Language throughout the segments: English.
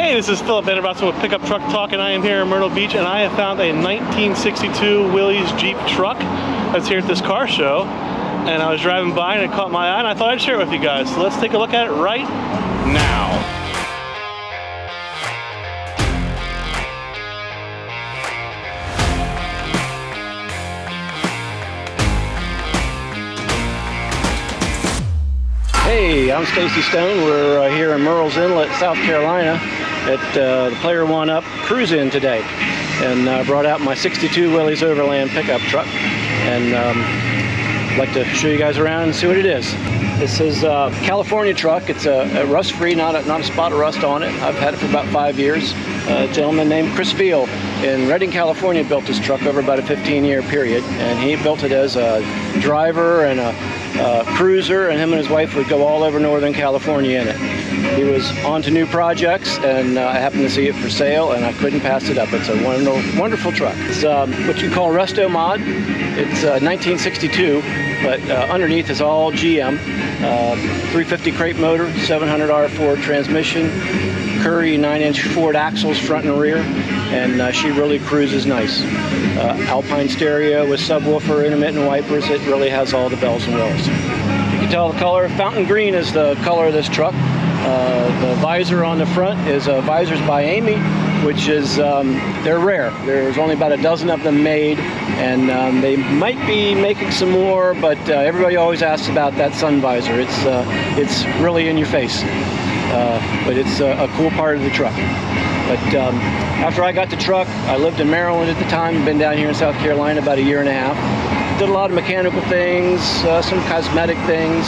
Hey, this is Philip Vanderbossen with Pickup Truck Talk, and I am here in Myrtle Beach, and I have found a 1962 Willys Jeep Truck that's here at this car show. And I was driving by and it caught my eye, and I thought I'd share it with you guys. So let's take a look at it right now. Hey, I'm Stacy Stone. We're here in Murrells Inlet, South Carolina at the Player One Up Cruise-In today. And I brought out my 62 Willys-Overland pickup truck. And I'd like to show you guys around and see what it is. This is a California truck. It's a rust-free, not a spot of rust on it. I've had it for about 5 years. A gentleman named Chris Veal in Redding, California built this truck over about a 15-year period. And he built it as a driver and a cruiser, and him and his wife would go all over Northern California in it. He was on to new projects, and I happened to see it for sale, and I couldn't pass it up. It's a wonderful truck. It's what you call Restomod. It's 1962, but underneath is all GM. 350 crate motor, 700 R4 transmission, Curry 9-inch Ford axles front and rear, and she really cruises nice. Alpine stereo with subwoofer, intermittent wipers. It really has all the bells and whistles. You can tell the color. Fountain green is the color of this truck. The visor on the front is visors by Amy, which is, they're rare. There's only about a dozen of them made, and they might be making some more, but everybody always asks about that sun visor. It's really in your face, but it's a cool part of the truck. But after I got the truck, I lived in Maryland at the time, been down here in South Carolina about a year and a half. Did a lot of mechanical things, some cosmetic things.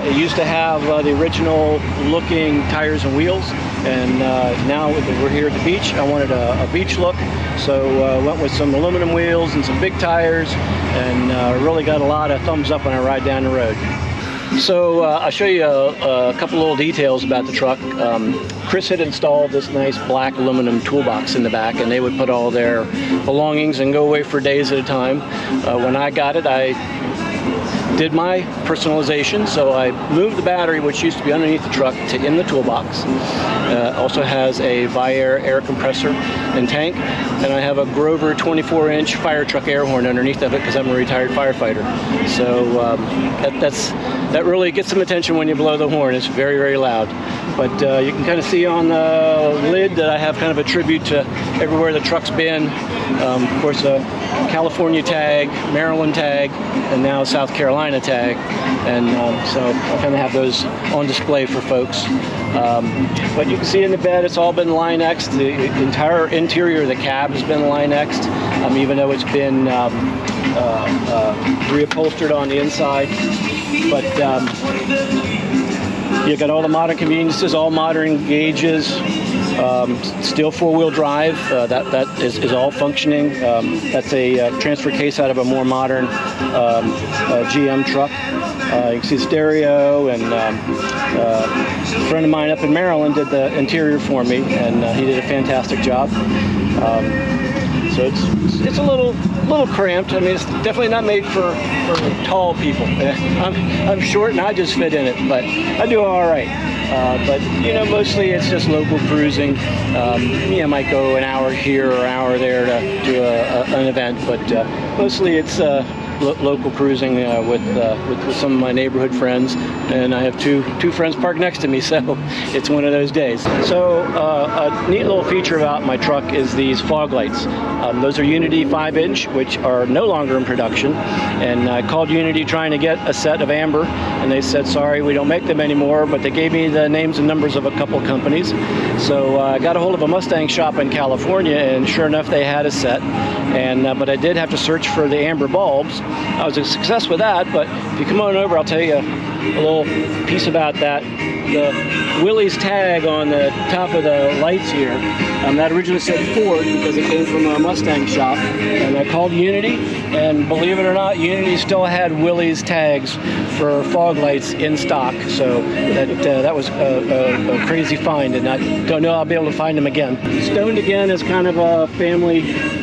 It used to have the original looking tires and wheels, and now that we're here at the beach, I wanted a beach look, so went with some aluminum wheels and some big tires, and really got a lot of thumbs up when I ride down the road. So I'll show you a couple little details about the truck. Chris had installed this nice black aluminum toolbox in the back, and they would put all their belongings and go away for days at a time. When I got it, I did my personalization, so I moved the battery, which used to be underneath the truck, to in the toolbox. Also has a Viair air compressor and tank, and I have a Grover 24-inch fire truck air horn underneath of it because I'm a retired firefighter. So that really gets some attention when you blow the horn. It's very, very loud. But you can kind of see on the lid that I have kind of a tribute to everywhere the truck's been. Of course, a California tag, Maryland tag, and now South Carolina tag. And so I kind of have those on display for folks. But you can see in the bed, it's all been Line-X'd. The entire interior of the cab has been Line-X'd, even though it's been reupholstered on the inside. But you got all the modern conveniences, all modern gauges, still four-wheel drive. That is all functioning. That's a transfer case out of a more modern GM truck. You can see stereo, and a friend of mine up in Maryland did the interior for me, and he did a fantastic job. So it's a little cramped. I mean, it's definitely not made for tall people. I'm short and I just fit in it, but I do all right. But you know, mostly it's just local cruising. I might go an hour here or an hour there to do an event, but mostly it's local cruising with some of my neighborhood friends, and I have two friends parked next to me, so it's one of those days. So a neat little feature about my truck is these fog lights. Those are Unity 5-inch, which are no longer in production, and I called Unity trying to get a set of amber, and they said, sorry, we don't make them anymore, but they gave me the names and numbers of a couple companies. So I got a hold of a Mustang shop in California, and sure enough, they had a set. And but I did have to search for the amber bulbs. I was a success with that, but if you come on over, I'll tell you a little piece about that. The Willys tag on the top of the lights here, that originally said Ford because it came from a Mustang shop, and I called Unity, and believe it or not, Unity still had Willys tags for fog lights in stock, so that was a crazy find, and I don't know I'll be able to find them again. Stoned again is kind of a family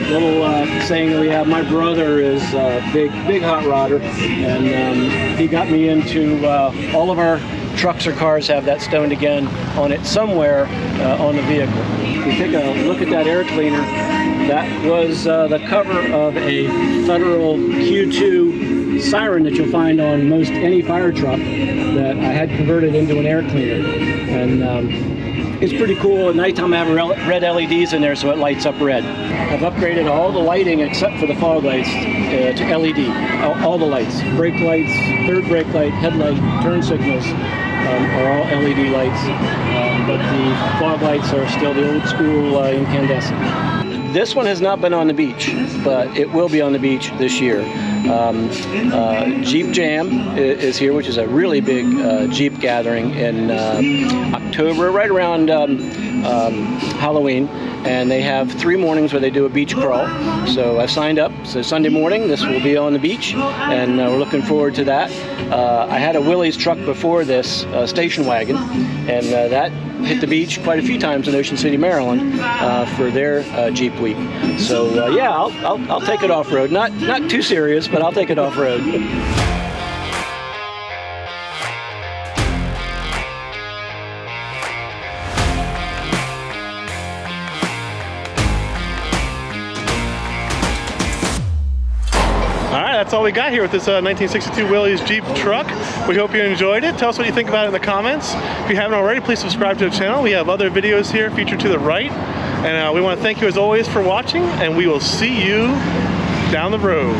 little saying that we have. My brother is a big hot rodder, and he got me into all of our trucks or cars have that stoned again on it somewhere on the vehicle. If you take a look at that air cleaner, that was the cover of a Federal Q2 siren that you'll find on most any fire truck that I had converted into an air cleaner. And it's pretty cool. At nighttime I have red LEDs in there so it lights up red. I've upgraded all the lighting except for the fog lights to LED. All the lights. Brake lights, third brake light, headlight, turn signals are all LED lights. But the fog lights are still the old school incandescent. This one has not been on the beach, but it will be on the beach this year. Jeep Jam is here, which is a really big Jeep gathering in October, right around Halloween. And they have 3 mornings where they do a beach crawl. So I signed up. So Sunday morning, this will be on the beach, and we're looking forward to that. I had a Willys truck before this, station wagon, and that hit the beach quite a few times in Ocean City, Maryland, for their Jeep week. So yeah, I'll take it off road. Not too serious, but I'll take it off road. That's all we got here with this 1962 Willys Jeep truck. We hope you enjoyed it. Tell us what you think about it in the comments. If you haven't already, please subscribe to the channel. We have other videos here featured to the right. And we want to thank you as always for watching, and we will see you down the road.